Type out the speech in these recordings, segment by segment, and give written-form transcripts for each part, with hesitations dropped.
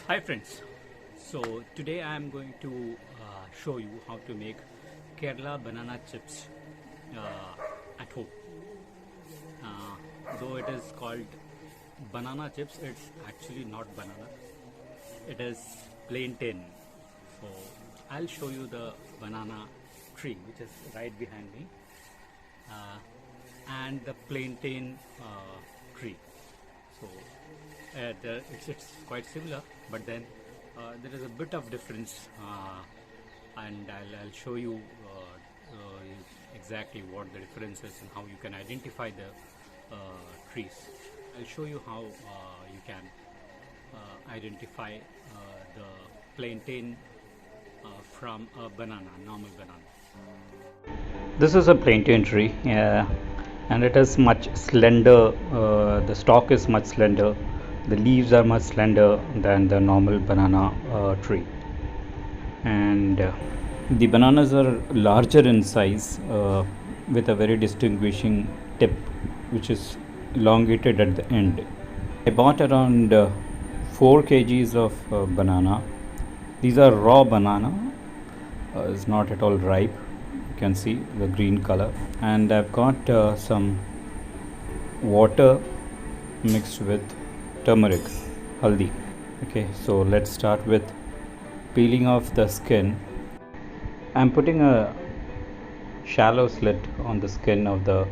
Hi friends, so today I am going to show you how to make Kerala banana chips at home. Though it is called banana chips, it's actually not banana, it is plantain. So I'll show you the banana tree which is right behind me uh, and the plantain tree. So it's quite similar, but then there is a bit of difference, and I'll show you exactly what the difference is and how you can identify the trees. I'll show you how you can identify the plantain from a banana, normal banana. This is a plantain tree, and it is much slender. The stalk is much slender. The leaves are much slender than the normal banana tree, and the bananas are larger in size, with a very distinguishing tip, which is elongated at the end. I bought around 4 kgs of banana. These are raw banana. It's not at all ripe. You can see the green color, and I've got some water mixed with turmeric, haldi. Okay, so let's start with peeling off the skin. I'm putting a shallow slit on the skin of the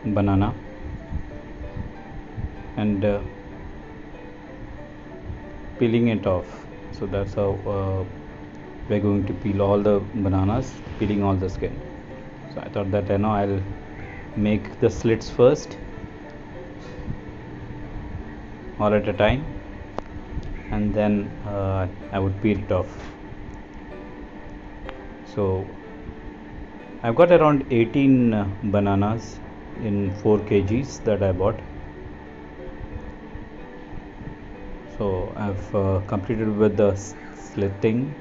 banana and peeling it off. So that's how we're going to peel all the bananas, peeling all the skin. So I thought that I'll make the slits first, all at a time, and then I would peel it off. So I've got around 18 bananas in 4 kgs that I bought. So I've completed with the slitting.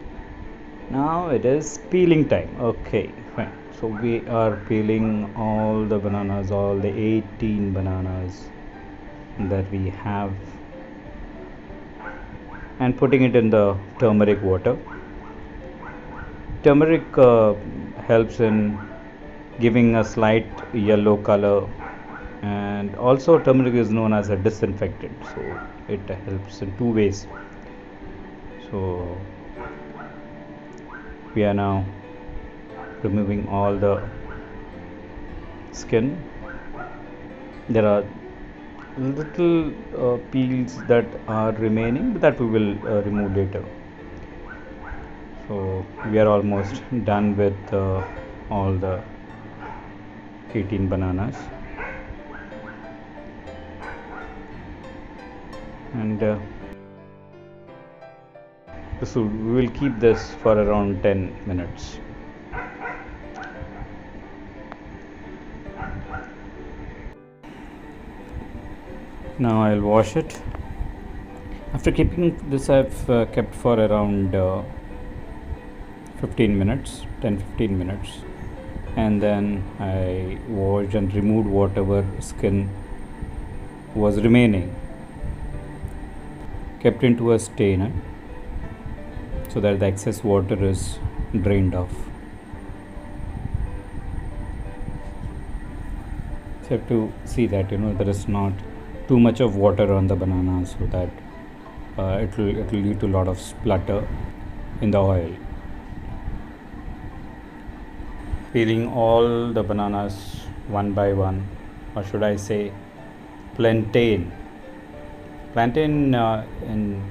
Now it is peeling time. Okay, fine. So we are peeling all the bananas, all the 18 bananas that we have, and putting it in the turmeric water. Turmeric helps in giving a slight yellow color, and also turmeric is known as a disinfectant, so it helps in 2 ways. So we are now removing all the skin. There are little peels that are remaining, but that we will remove later. So we are almost done with all the 18 bananas, and we will keep this for around 10 minutes. Now I'll wash it. After keeping this, I've kept for around 15 minutes, 10-15 minutes, and then I washed and removed whatever skin was remaining, kept into a strainer so that the excess water is drained off. So you have to see that there is not too much of water on the banana, so that it will lead to a lot of splutter in the oil. Peeling all the bananas one by one, or should I say plantain. Plantain in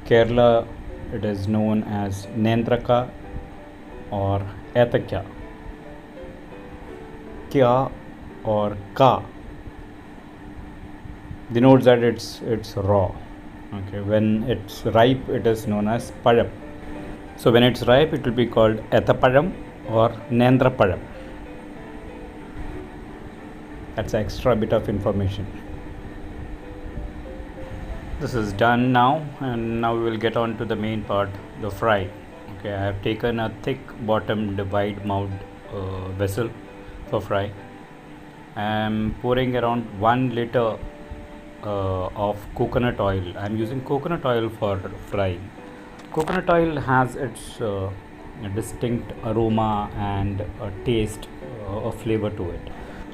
Kerala, it is known as Nendraka or Etakya. Kya or Ka denotes that it's raw. Okay, when it's ripe, it is known as Padam. So when it's ripe, it will be called Ethapadam or Nendrapadam. That's an extra bit of information. This is done now, and now we will get on to the main part, the fry. Okay, I have taken a thick bottomed wide mouthed vessel for fry. I am pouring around 1 liter of coconut oil. I'm using coconut oil for frying. Coconut oil has its distinct aroma and taste, a flavor to it.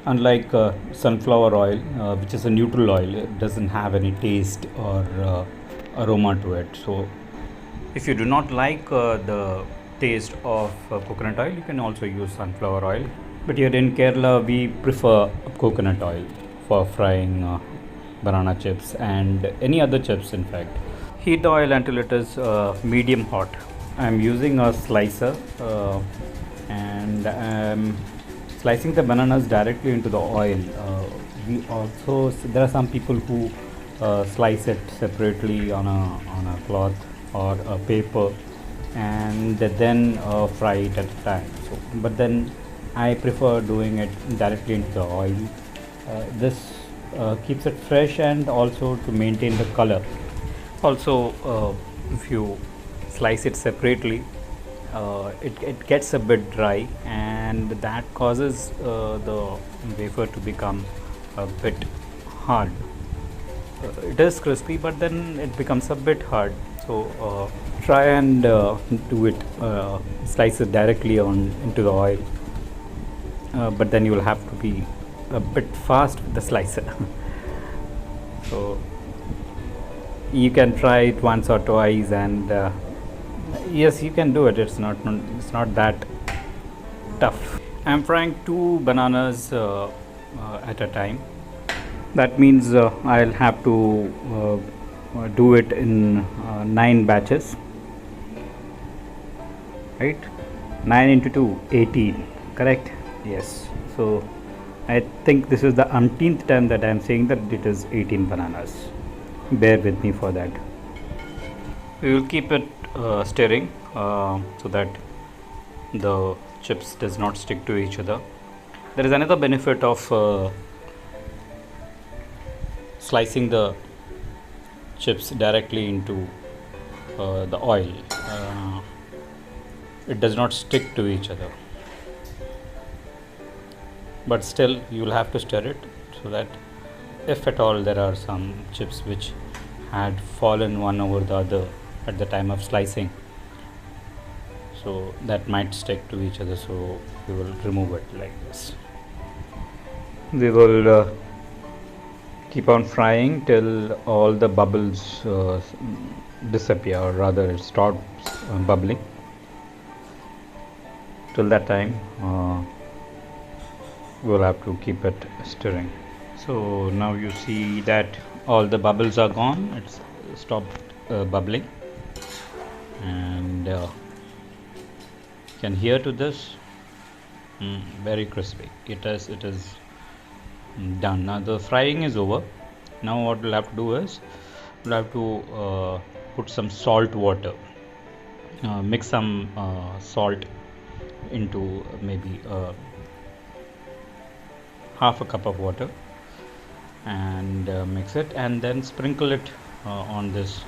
Unlike sunflower oil, which is a neutral oil, it doesn't have any taste or aroma to it. So, if you do not like the taste of coconut oil, you can also use sunflower oil. But here in Kerala, we prefer coconut oil for frying banana chips and any other chips, in fact. Heat the oil until it is medium hot. I'm using a slicer and I'm slicing the bananas directly into the oil. There are some people who slice it separately on a cloth or a paper and then fry it at a time. So, but then I prefer doing it directly into the oil. This keeps it fresh and also to maintain the color. Also, if you slice it separately, it gets a bit dry, and that causes the wafer to become a bit hard. It is crispy, but then it becomes a bit hard. So try and do it, slice it directly into the oil, but then you will have to be a bit fast with the slicer. So you can try it once or twice, and yes, you can do it. It's not that tough. I'm frying 2 bananas at a time. That means I'll have to do it in 9 batches, right? 9 into 2, 18, correct? Yes. So I think this is the umpteenth time that I'm saying that it is 18 bananas. Bear with me for that. We will keep it stirring so that the chips does not stick to each other. There is another benefit of slicing the chips directly into the oil. It does not stick to each other, but still you will have to stir it so that if at all there are some chips which had fallen one over the other at the time of slicing, so that might stick to each other, so we will remove it like this. We will keep on frying till all the bubbles disappear, or rather it stops bubbling. Till that time we'll have to keep it stirring. So now you see that all the bubbles are gone, it's stopped bubbling, and you can hear to this, very crispy. It is done. Now the frying is over. Now what we'll have to do is we'll have to put some salt water, mix some salt into maybe half a cup of water, and mix it, and then sprinkle it on this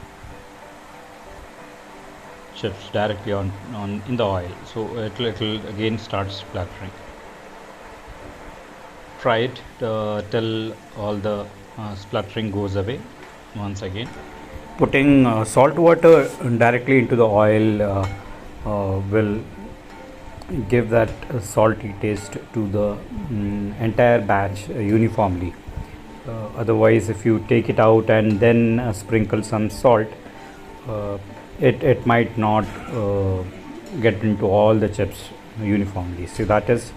chips directly on in the oil, so it will again start splattering. Fry it till all the spluttering goes away once again. Putting salt water directly into the oil will give that salty taste to the entire batch uniformly. Otherwise, if you take it out and then sprinkle some salt, it might not get into all the chips uniformly. So that is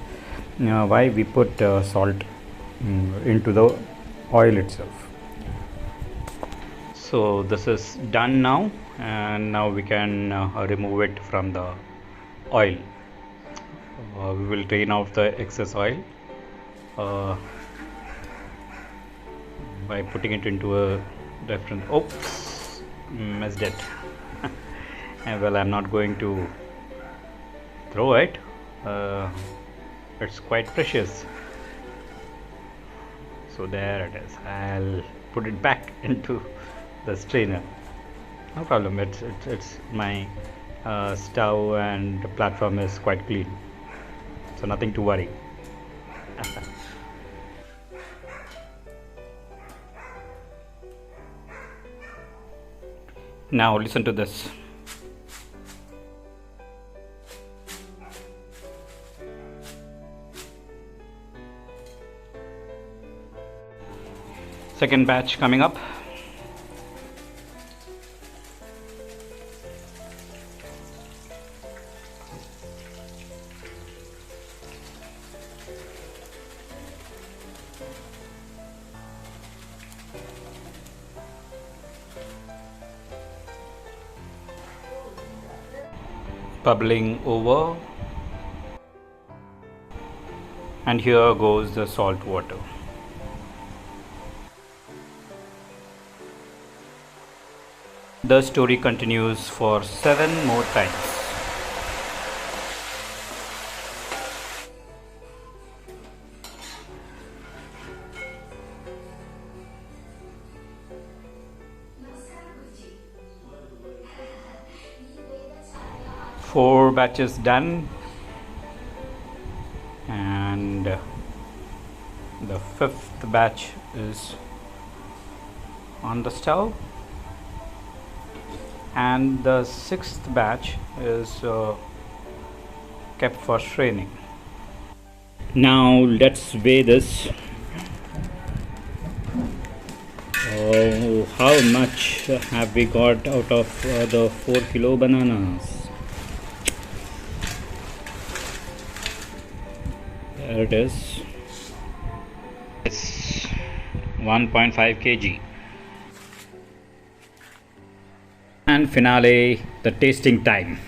why we put salt into the oil itself. So this is done now, and now we can remove it from the oil. We will drain off the excess oil by putting it into a different. Oops, missed it. Well, I'm not going to throw it. It's quite precious. So there it is. I'll put it back into the strainer. No problem. It's my stove and the platform is quite clean, so nothing to worry. Now listen to this. Second batch coming up. Bubbling over, and here goes the salt water. The story continues for 7 more times. Four batches done, and the 5th batch is on the stove, and the 6th batch is kept for straining. Now let's weigh this. Oh, how much have we got out of the 4 kilo bananas? There it is. It's 1.5 kg. And finale, the tasting time.